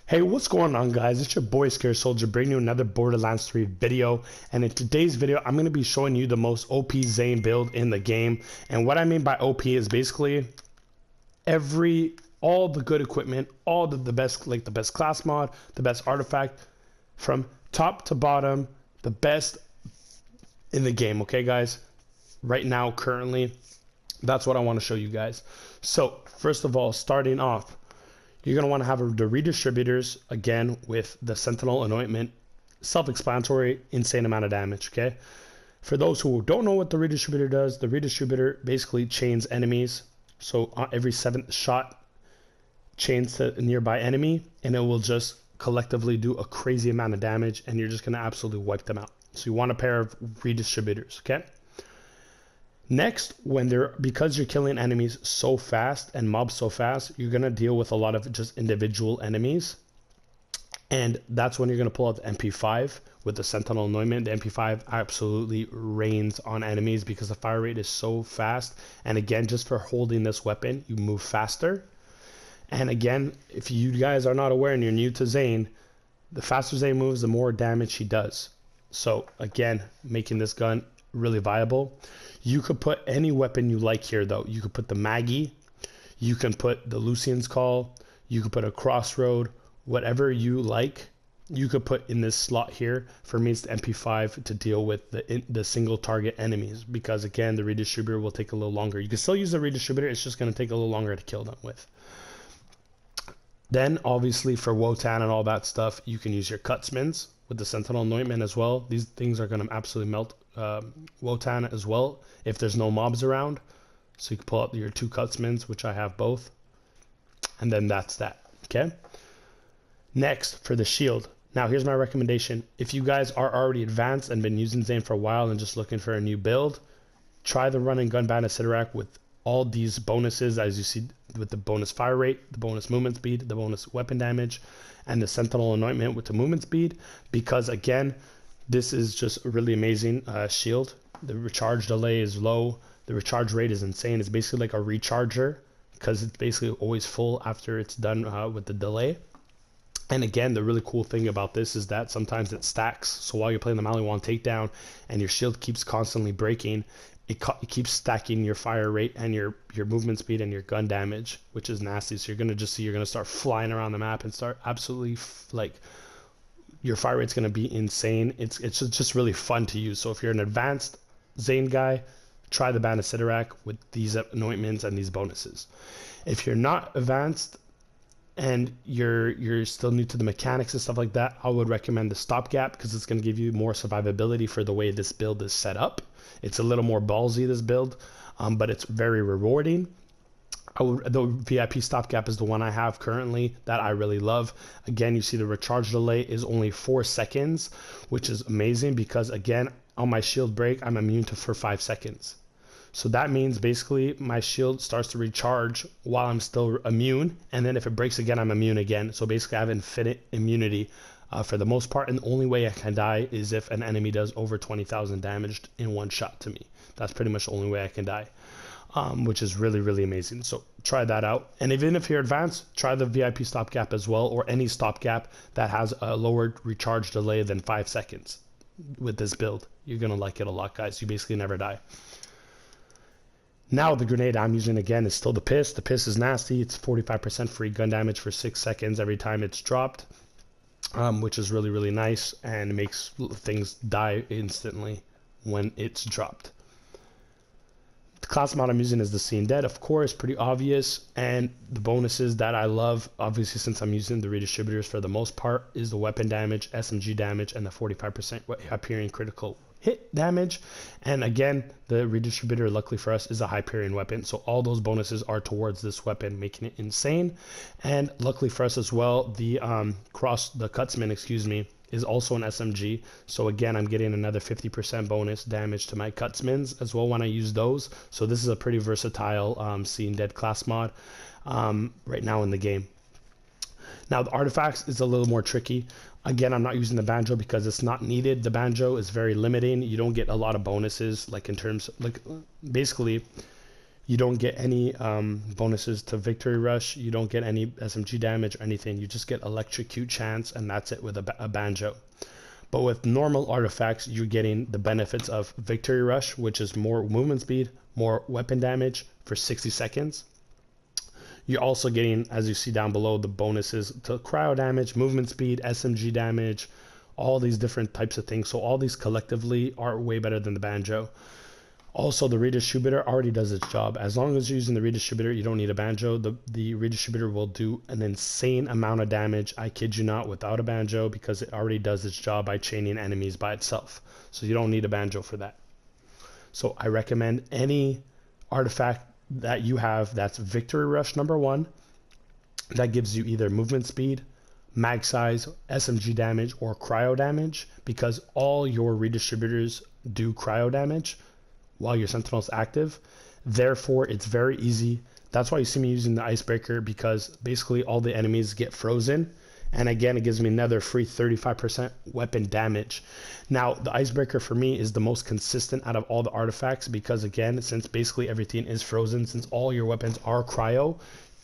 Hey, what's going on, guys? It's your boy Scared Soldier bringing you another Borderlands 3 video. And in today's video, I'm going to be showing you the most OP Zane build in the game. And what I mean by OP is basically all the good equipment, all the best, like the best class mod, the best artifact, from top to bottom, the best in the game. Okay, guys? Right now, currently, that's what I want to show you guys. So, first of all, starting off, you're going to want to have the redistributors, again, with the Sentinel Anointment. Self-explanatory, insane amount of damage, okay? For those who don't know what the redistributor does, the redistributor basically chains enemies. So every 7th shot chains to a nearby enemy, and it will just collectively do a crazy amount of damage, and you're just going to absolutely wipe them out. So you want a pair of redistributors, okay? Next, because you're killing enemies so fast and mobs so fast, you're going to deal with a lot of just individual enemies. And that's when you're going to pull out the MP5 with the Sentinel Anointment. The MP5 absolutely rains on enemies because the fire rate is so fast. And again, just for holding this weapon, you move faster. And again, if you guys are not aware and you're new to Zane, the faster Zane moves, the more damage he does. So again, making this gun really viable. You could put any weapon you like here, though. You could put the Maggie, you can put the Lucian's Call, you could put a Crossroad, whatever you like. You could put in this slot here. For me, it's the MP5 to deal with the single target enemies, because again, the redistributor will take a little longer. You can still use the redistributor, it's just going to take a little longer to kill them with. Then, obviously, for Wotan and all that stuff, you can use your Cutsmans with the Sentinel Anointment as well. These things are going to absolutely melt Wotan as well if there's no mobs around. So you can pull out your 2 Cutsmans, which I have both. And then that's that, okay? Next, for the shield. Now, here's my recommendation. If you guys are already advanced and been using Zane for a while and just looking for a new build, try the run and gun bandit Sidorak with all these bonuses, as you see, with the bonus fire rate, the bonus movement speed, the bonus weapon damage, and the Sentinel Anointment with the movement speed, because again, this is just a really amazing shield. The recharge delay is low, the recharge rate is insane. It's basically like a recharger, because it's basically always full after it's done with the delay. And again, the really cool thing about this is that sometimes it stacks. So while you're playing the Maliwan takedown and your shield keeps constantly breaking, it keeps stacking your fire rate and your movement speed and your gun damage, which is nasty. So you're going to start flying around the map and start absolutely your fire rate's going to be insane. It's just really fun to use. So if you're an advanced Zane guy, try the Bandit Sidorak with these anointments and these bonuses. If you're not advanced and you're still new to the mechanics and stuff like that, I would recommend the Stopgap, because it's going to give you more survivability for the way this build is set up. It's a little more ballsy, this build, but it's very rewarding. The VIP Stopgap is the one I have currently that I really love. Again, you see the recharge delay is only 4 seconds, which is amazing, because again, on my shield break, I'm immune for 5 seconds. So that means basically my shield starts to recharge while I'm still immune, and then if it breaks again, I'm immune again. So basically I have infinite immunity for the most part, and the only way I can die is if an enemy does over 20,000 damage in one shot to me. That's pretty much the only way I can die, which is really, really amazing. So try that out. And even if you're advanced, try the VIP Stopgap as well, or any Stopgap that has a lower recharge delay than 5 seconds with this build. You're going to like it a lot, guys. You basically never die. Now the grenade I'm using again is still the Piss. The Piss is nasty. It's 45% free gun damage for 6 seconds every time it's dropped, which is really, really nice, and makes things die instantly when it's dropped. The class mod I'm using is the Seen Dead, of course, pretty obvious, and the bonuses that I love, obviously since I'm using the redistributors for the most part, is the weapon damage, SMG damage, and the 45% Hyperion critical hit damage. And again, the redistributor, luckily for us, is a Hyperion weapon, so all those bonuses are towards this weapon, making it insane. And luckily for us as well, the Cutsman, is also an SMG, so again, I'm getting another 50% bonus damage to my Cutsmans as well when I use those. So this is a pretty versatile Seen Dead class mod right now in the game. Now the artifacts is a little more tricky. Again, I'm not using the banjo because it's not needed. The banjo is very limiting. You don't get a lot of bonuses, like in terms, like basically You don't get any bonuses to victory rush. You don't get any SMG damage or anything. You just get electrocute chance, and that's it with a banjo. But with normal artifacts, you're getting the benefits of victory rush, which is more movement speed, more weapon damage for 60 seconds. You're also getting, as you see down below, the bonuses to cryo damage, movement speed, SMG damage, all these different types of things. So all these collectively are way better than the banjo. Also, the redistributor already does its job. As long as you're using the redistributor, you don't need a banjo. The redistributor will do an insane amount of damage, I kid you not, without a banjo, because it already does its job by chaining enemies by itself. So you don't need a banjo for that. So I recommend any artifact that you have that's Victory Rush #1. That gives you either movement speed, mag size, SMG damage, or cryo damage, because all your redistributors do cryo damage while your Sentinel's active. Therefore, it's very easy. That's why you see me using the Icebreaker, because basically all the enemies get frozen. And again, it gives me another free 35% weapon damage. Now, the Icebreaker for me is the most consistent out of all the artifacts, because again, since basically everything is frozen, since all your weapons are cryo,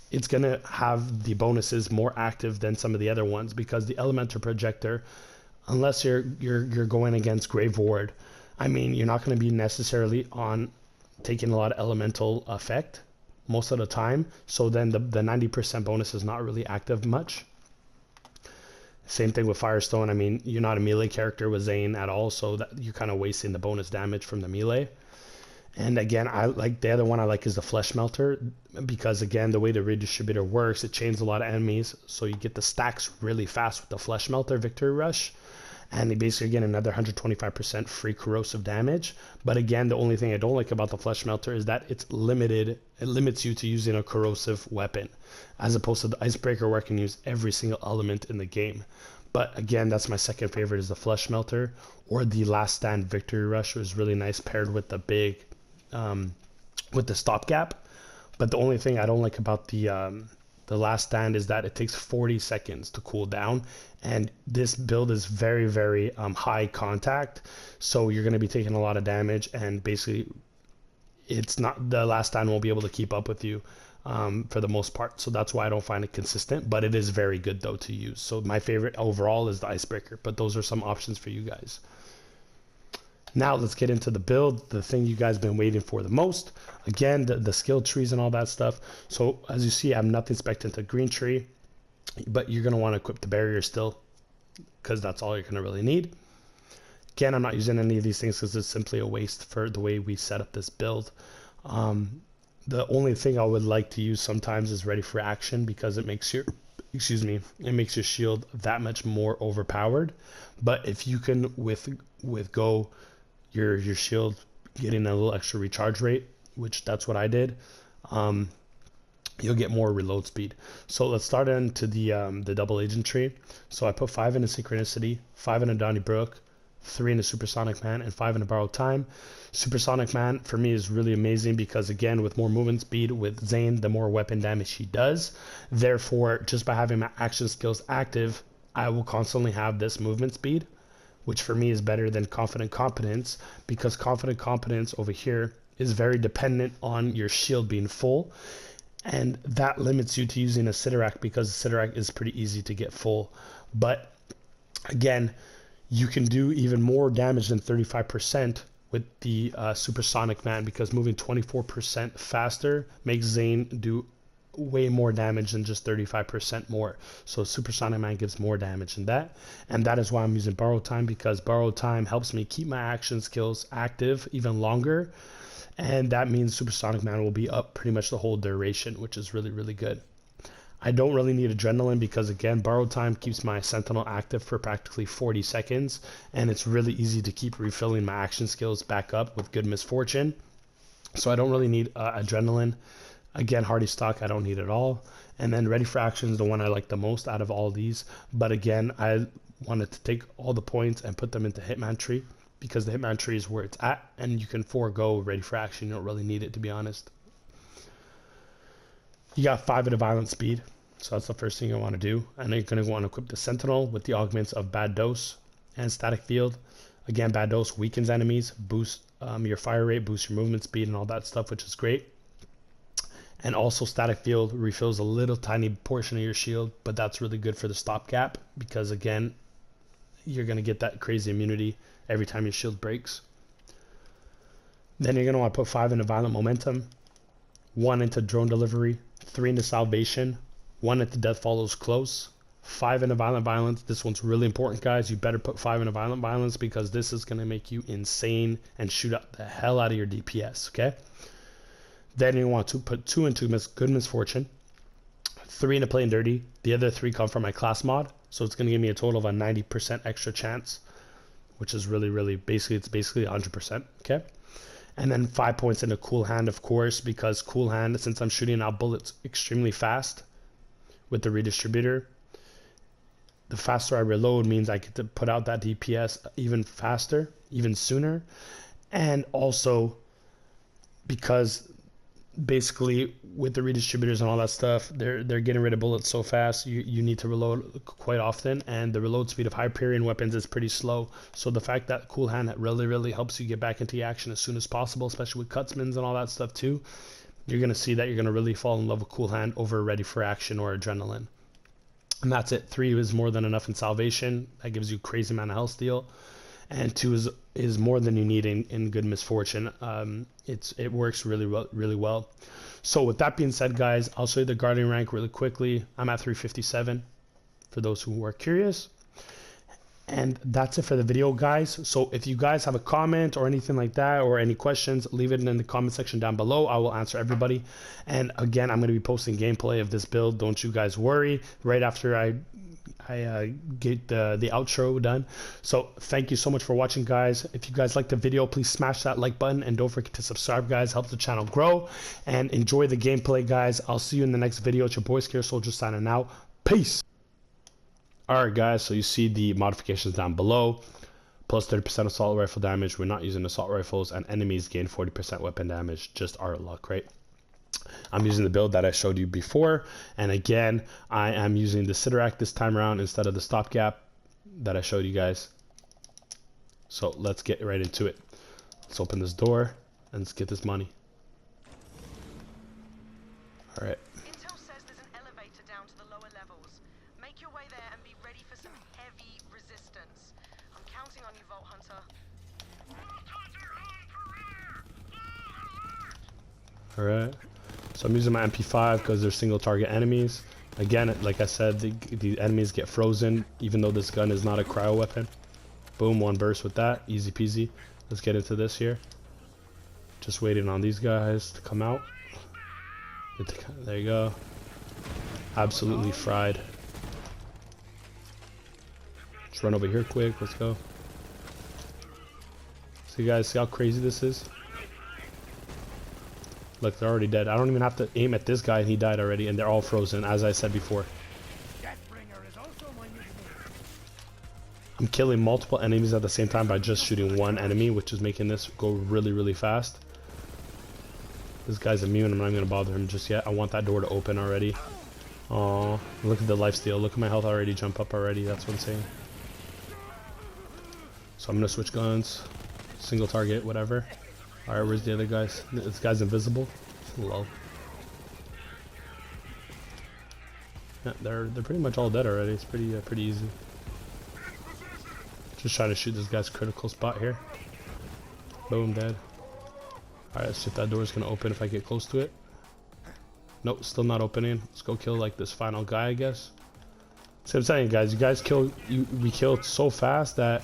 it's going to have the bonuses more active than some of the other ones, because the Elemental Projector, unless you're going against Grave Ward, I mean, you're not going to be necessarily on taking a lot of elemental effect most of the time. So then the 90% bonus is not really active much. Same thing with Firestone. I mean, you're not a melee character with Zane at all, so that you're kind of wasting the bonus damage from the melee. And again, I like the other one I like is the Flesh Melter, because again, the way the redistributor works, it chains a lot of enemies, so you get the stacks really fast with the Flesh Melter Victory Rush. And they basically get another 125% free corrosive damage. But again, the only thing I don't like about the Flesh Melter is that it's limited. It limits you to using a corrosive weapon, as opposed to the Icebreaker, where I can use every single element in the game. But again, that's my second favorite, is the Flesh Melter, or the Last Stand Victory Rush, which is really nice paired with the big, with the stopgap. But the only thing I don't like about the Last Stand is that it takes 40 seconds to cool down, and this build is very, very high contact, so you're going to be taking a lot of damage, and basically it's not, the Last Stand won't be able to keep up with you for the most part. So that's why I don't find it consistent, but it is very good though to use. So my favorite overall is the Icebreaker, but those are some options for you guys. Now let's get into the build, the thing you guys been waiting for the most. Again, the skill trees and all that stuff. So as you see, I have nothing spec'd into green tree, but you're going to want to equip the barrier still, because that's all you're going to really need. Again, I'm not using any of these things because it's simply a waste for the way we set up this build. The only thing I would like to use sometimes is Ready for Action, because it makes your, it makes your shield that much more overpowered. But if you can with Go, your shield getting a little extra recharge rate, which that's what I did, you'll get more reload speed. So let's start into the double agent tree. So I put 5 into Synchronicity, 5 into Donnybrook, 3 into Supersonic Man, and 5 into Borrowed Time. Supersonic Man for me is really amazing, because again, with more movement speed with Zane, the more weapon damage he does. Therefore, just by having my action skills active, I will constantly have this movement speed, which for me is better than Confident Competence, because Confident Competence over here is very dependent on your shield being full, and that limits you to using a Sidorak, because Sidorak is pretty easy to get full. But again, you can do even more damage than 35% with the Supersonic Man, because moving 24% faster makes Zane do way more damage than just 35% more. So Supersonic Man gives more damage than that, and that is why I'm using Borrowed Time, because Borrowed Time helps me keep my action skills active even longer, and that means Supersonic Man will be up pretty much the whole duration, which is really, really good. I don't really need Adrenaline, because again, Borrowed Time keeps my Sentinel active for practically 40 seconds, and it's really easy to keep refilling my action skills back up with Good Misfortune. So I don't really need Adrenaline. Again, Hardy Stock, I don't need it all. And then Ready for Action is the one I like the most out of all these. But again, I wanted to take all the points and put them into Hitman Tree, because the Hitman Tree is where it's at, and you can forego Ready for Action. You don't really need it, to be honest. You got 5 at a Violent Speed, so that's the first thing you want to do. And then you're going to want to equip the Sentinel with the augments of Bad Dose and Static Field. Again, Bad Dose weakens enemies, boosts your fire rate, boosts your movement speed, and all that stuff, which is great. And also static field refills a little tiny portion of your shield, but that's really good for the stopgap because again, you're going to get that crazy immunity every time your shield breaks. Then you're going to want to put 5 into violent momentum, 1 into drone delivery, 3 into salvation, 1 into death follows close, 5 into violent violence. This one's really important, guys. You better put 5 into violent violence because this is going to make you insane and shoot up the hell out of your DPS, okay? Then you want to put 2 into good misfortune, 3 into plain dirty. The other 3 come from my class mod, so it's going to give me a total of a 90% extra chance, which is really basically 100%, okay? And then 5 points into cool hand, of course, because cool hand, since I'm shooting out bullets extremely fast with the redistributor, the faster I reload means I get to put out that DPS even faster, even sooner. And also because basically with the redistributors and all that stuff, they're getting rid of bullets so fast, you need to reload quite often, and the reload speed of Hyperion weapons is pretty slow. So the fact that cool hand really helps you get back into action as soon as possible, especially with cutsmans and all that stuff too, you're going to see that you're going to really fall in love with cool hand over ready for action or adrenaline. And that's it. 3 is more than enough in salvation. That gives you crazy amount of health steal. And 2 is more than you need in good misfortune. It works really well. So with that being said, guys, I'll show you the guardian rank really quickly. I'm at 357 for those who are curious. And that's it for the video, guys. So if you guys have a comment or anything like that or any questions, leave it in the comment section down below. I will answer everybody. And again, I'm going to be posting gameplay of this build. Don't you guys worry. Right after I get the outro done. So thank you so much for watching, guys. If you guys like the video, please smash that like button and don't forget to subscribe, guys. Help the channel grow and enjoy the gameplay, guys. I'll see you in the next video. It's your boy Scare Soldier signing out. Peace. Alright, guys, so you see the modifications down below. Plus 30% assault rifle damage. We're not using assault rifles, and enemies gain 40% weapon damage. Just our luck, right? I'm using the build that I showed you before, and again, I am using the Sidorak this time around instead of the stopgap that I showed you guys. So let's get right into it. Let's open this door and let's get this money. Alright. Intel says there's an elevator down to the lower levels. Make your way there and be ready for some heavy resistance. I'm counting on you, Vault Hunter. Alright. So I'm using my MP5 because they're single target enemies. Again, like I said, the enemies get frozen even though this gun is not a cryo weapon. Boom, 1 burst with that. Easy peasy. Let's get into this here. Just waiting on these guys to come out. There you go. Absolutely fried. Let's run over here quick. Let's go. So you guys see how crazy this is? Look, they're already dead. I don't even have to aim at this guy and he died already, and they're all frozen, as I said before. I'm killing multiple enemies at the same time by just shooting 1 enemy, which is making this go really fast. This guy's immune. I'm not even going to bother him just yet. I want that door to open already. Oh, look at the lifesteal. Look at my health already jump up already. That's what I'm saying. So I'm going to switch guns. Single target, whatever. Alright, where's the other guys? This guy's invisible. Lol. Yeah, they're pretty much all dead already. It's pretty easy. Just trying to shoot this guy's critical spot here. Boom, dead. Alright, let's see if that door is gonna open if I get close to it. Nope, still not opening. Let's go kill like this final guy, I guess. See what I'm saying, guys? You guys we killed so fast that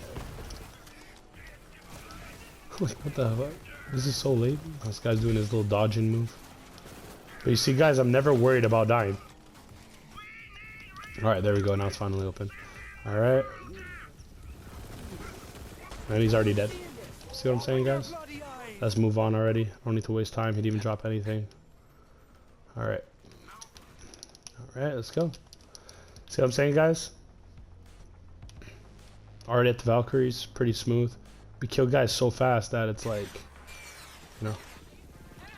what the hell? This is so late. This guy's doing his little dodging move. But you see, guys, I'm never worried about dying. Alright, there we go. Now it's finally open. Alright. And he's already dead. See what I'm saying, guys? Let's move on already. I don't need to waste time. He didn't even drop anything. Alright. Alright, let's go. See what I'm saying, guys? Already at the Valkyries. Pretty smooth. We kill guys so fast that it's like, you know,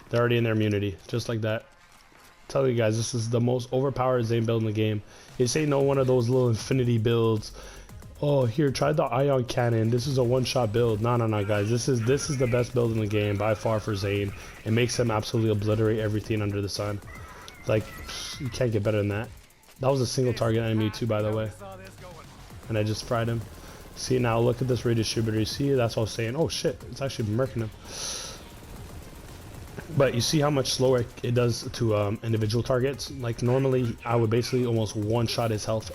they're already in their immunity, just like that. Tell you guys, this is the most overpowered Zane build in the game. This ain't no one of those little infinity builds Oh, here, try the ion cannon. This is a one-shot build. No, no, no, guys. This is the best build in the game by far for Zane. It makes him absolutely obliterate everything under the sun. Like, you can't get better than that. That was a single target enemy too, by the way. And I just fried him. See, now look at this redistributor. You see, that's what I was saying. Oh shit, it's actually murking him. But you see how much slower it does to individual targets? Like normally, I would basically almost one-shot his health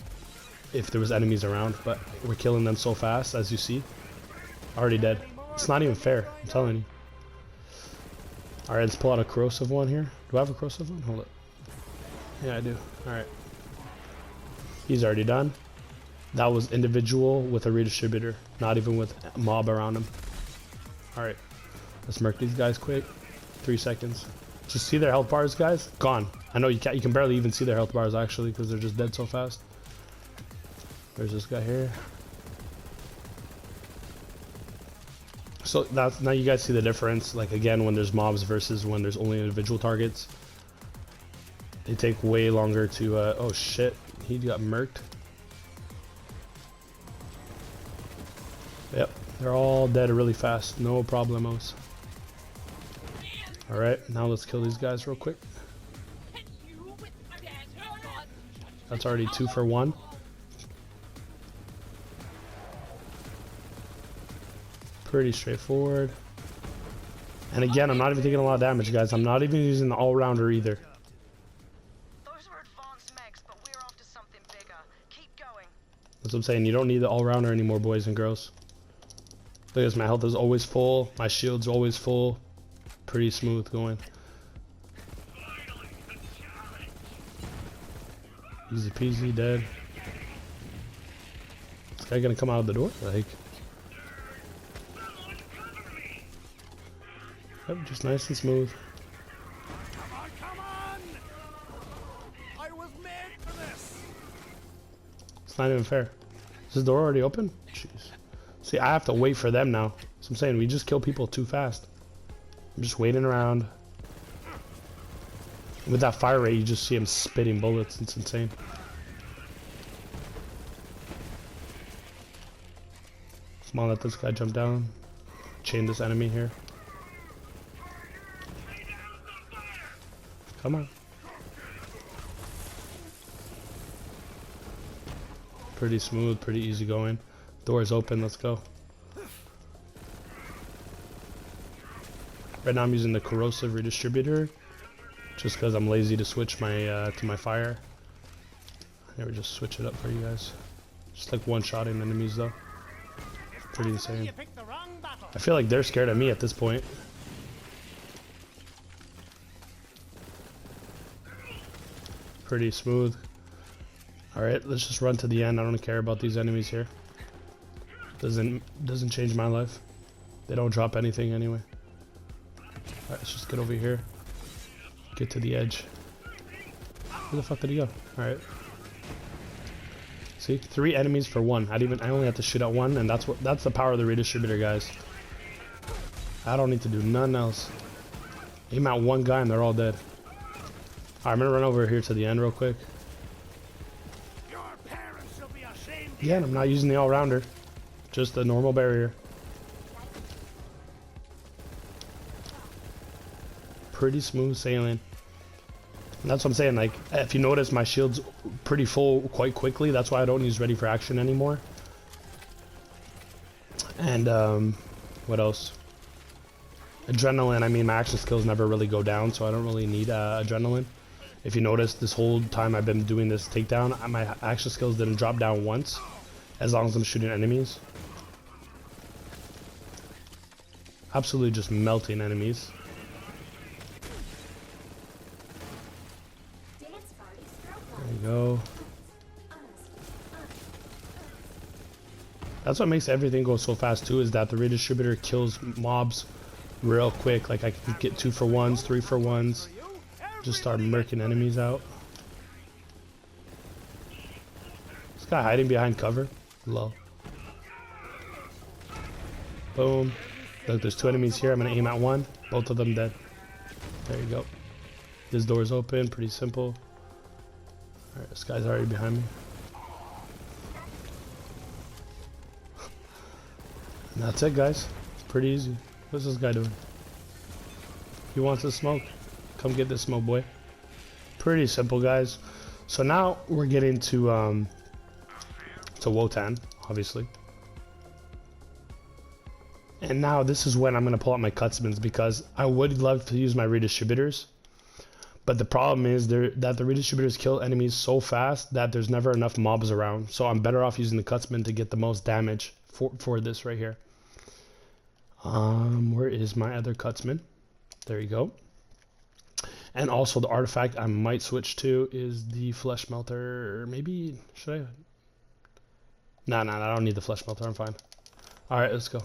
if there was enemies around, but we're killing them so fast, as you see. Already dead. It's not even fair, I'm telling you. Alright, let's pull out a corrosive one here. Do I have a corrosive one? Hold it. Yeah, I do. Alright. He's already done. That was individual with a redistributor, not even with a mob around him. Alright. Let's murk these guys quick. 3 seconds. Just see their health bars, guys? Gone. I know you can barely even see their health bars actually because they're just dead so fast. There's this guy here. So that's, now you guys see the difference. Like again, when there's mobs versus when there's only individual targets. They take way longer to, oh shit, he got murked. Yep, they're all dead really fast, no problemos. Alright, now let's kill these guys real quick. That's already 2 for 1. Pretty straightforward. And again, I'm not even taking a lot of damage, guys. I'm not even using the all-rounder either. Those were advanced megs, but we're after something bigger. Keep going. That's what I'm saying. You don't need the all-rounder anymore, boys and girls. Look at this. My health is always full. My shield's always full. Pretty smooth going. Easy peasy, dead. This guy gonna come out of the door? Like... Yep, just nice and smooth. Come on! I was made for this. It's not even fair. Is this door already open? Jeez. See, I have to wait for them now. So I'm saying we just kill people too fast. I'm just waiting around. With that fire rate, you just see him spitting bullets. It's insane. Come on, let this guy jump down. Chain this enemy here. Come on. Pretty smooth, pretty easy going. Door's open, let's go. Right now I'm using the corrosive redistributor just because I'm lazy to switch my to my fire. Never just switch it up for you guys. Just like one-shotting enemies though. Pretty insane. I feel like they're scared of me at this point. Pretty smooth. Alright, let's just run to the end. I don't care about these enemies here. Doesn't change my life. They don't drop anything anyway. Alright, let's just get over here. Get to the edge. Where the fuck did he go? Alright. See? 3 enemies for 1. I only have to shoot at 1, and that's the power of the redistributor, guys. I don't need to do nothing else. Aim at 1 guy and they're all dead. I'm gonna run over here to the end real quick. Your parents shall be ashamed. Yeah, and I'm not using the all-rounder. Just the normal barrier. Pretty smooth sailing. And that's what I'm saying, like, if you notice my shield's pretty full quite quickly. That's why I don't use ready for action anymore. And, what else? Adrenaline, I mean, my action skills never really go down, so I don't really need adrenaline. If you notice, this whole time I've been doing this takedown, my action skills didn't drop down once, as long as I'm shooting enemies. Absolutely just melting enemies. There you go. That's what makes everything go so fast too, is that the redistributor kills mobs real quick. Like I can get 2 for 1s, 3 for 1s. Just start murking enemies out. This guy hiding behind cover. Lol. Boom. Look, there's 2 enemies here. I'm gonna aim at 1. Both of them dead. There you go. This door's open. Pretty simple. Alright, this guy's already behind me. And that's it, guys. It's pretty easy. What's this guy doing? He wants to smoke. Come get this smoke, boy. Pretty simple, guys. So now we're getting to Wotan, obviously. And now this is when I'm going to pull out my cutsmans, because I would love to use my redistributors. But the problem is that the redistributors kill enemies so fast that there's never enough mobs around. So I'm better off using the cutsman to get the most damage for this right here. Where is my other cutsman? There you go. And also the artifact I might switch to is the flesh melter. Maybe, should I? Nah, I don't need the flesh melter. I'm fine. All right, let's go.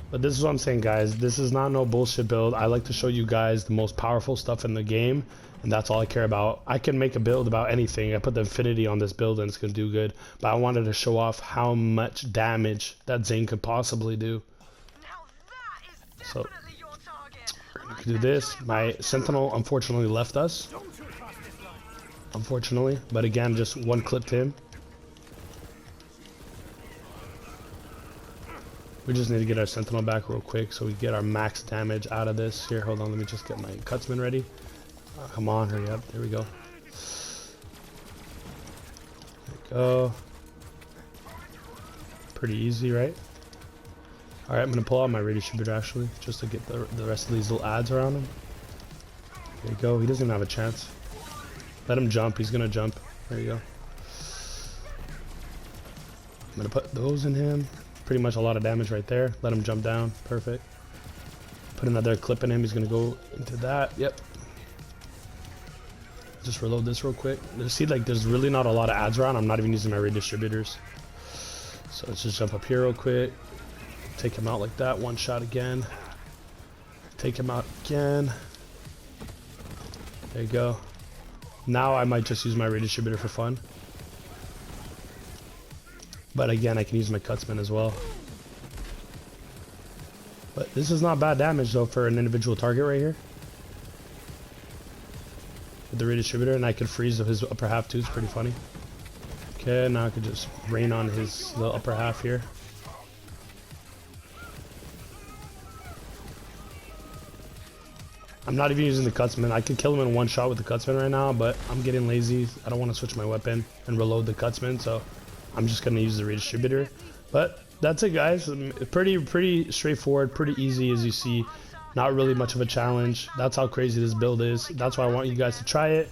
But this is what I'm saying, guys. This is not no bullshit build. I like to show you guys the most powerful stuff in the game, and that's all I care about. I can make a build about anything. I put the infinity on this build and it's going to do good. But I wanted to show off how much damage that Zane could possibly do. Now that is So, definitely your target. we're going to do this. My Sentinel unfortunately left us. Unfortunately. But again, just one clip to him. We just need to get our Sentinel back real quick so we get our max damage out of this. Here, hold on, let me just get my Cutsman ready. Come on, hurry up. There we go. There we go. Pretty easy, right? Alright, I'm going to pull out my redistributor actually, just to get the rest of these little ads around him. There you go. He doesn't even have a chance. Let him jump. He's going to jump. There you go. I'm going to put those in him. Pretty much a lot of damage right there. Let him jump down. Perfect. Put another clip in him. He's going to go into that. Yep. Just reload this real quick. See, like, there's really not a lot of ads around. I'm not even using my redistributors. So let's just jump up here real quick. Take him out like that. One shot again. Take him out again. There you go. Now I might just use my redistributor for fun. But again, I can use my Cutsman as well. But this is not bad damage though for an individual target right here. With the redistributor, and I could freeze his upper half too. It's pretty funny. Okay, now I could just rain on his little upper half here. I'm not even using the Cutsman. I could kill him in one shot with the Cutsman right now, but I'm getting lazy. I don't want to switch my weapon and reload the Cutsman, so I'm just gonna use the redistributor. But that's it, guys. Pretty straightforward, pretty easy as you see. Not really much of a challenge. That's how crazy this build is. That's why I want you guys to try it.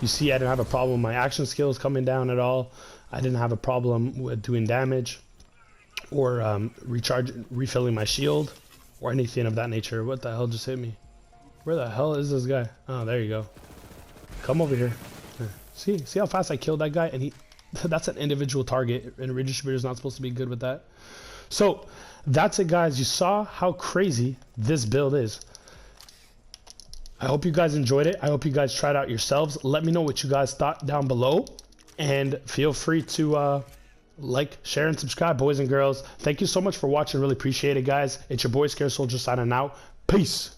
You see, I didn't have a problem with my action skills coming down at all. I didn't have a problem with doing damage or refilling my shield or anything of that nature. What the hell just hit me? Where the hell is this guy? Oh, there you go. Come over here. See how fast I killed that guy? And that's an individual target, and a redistributor is not supposed to be good with that. So that's it, guys. You saw how crazy this build is. I hope you guys enjoyed it. I hope you guys tried it out yourselves. Let me know what you guys thought down below, and feel free to like, share, and subscribe, boys and girls. Thank you so much for watching. Really appreciate it, guys. It's your boy Scared Soldier signing out. Peace.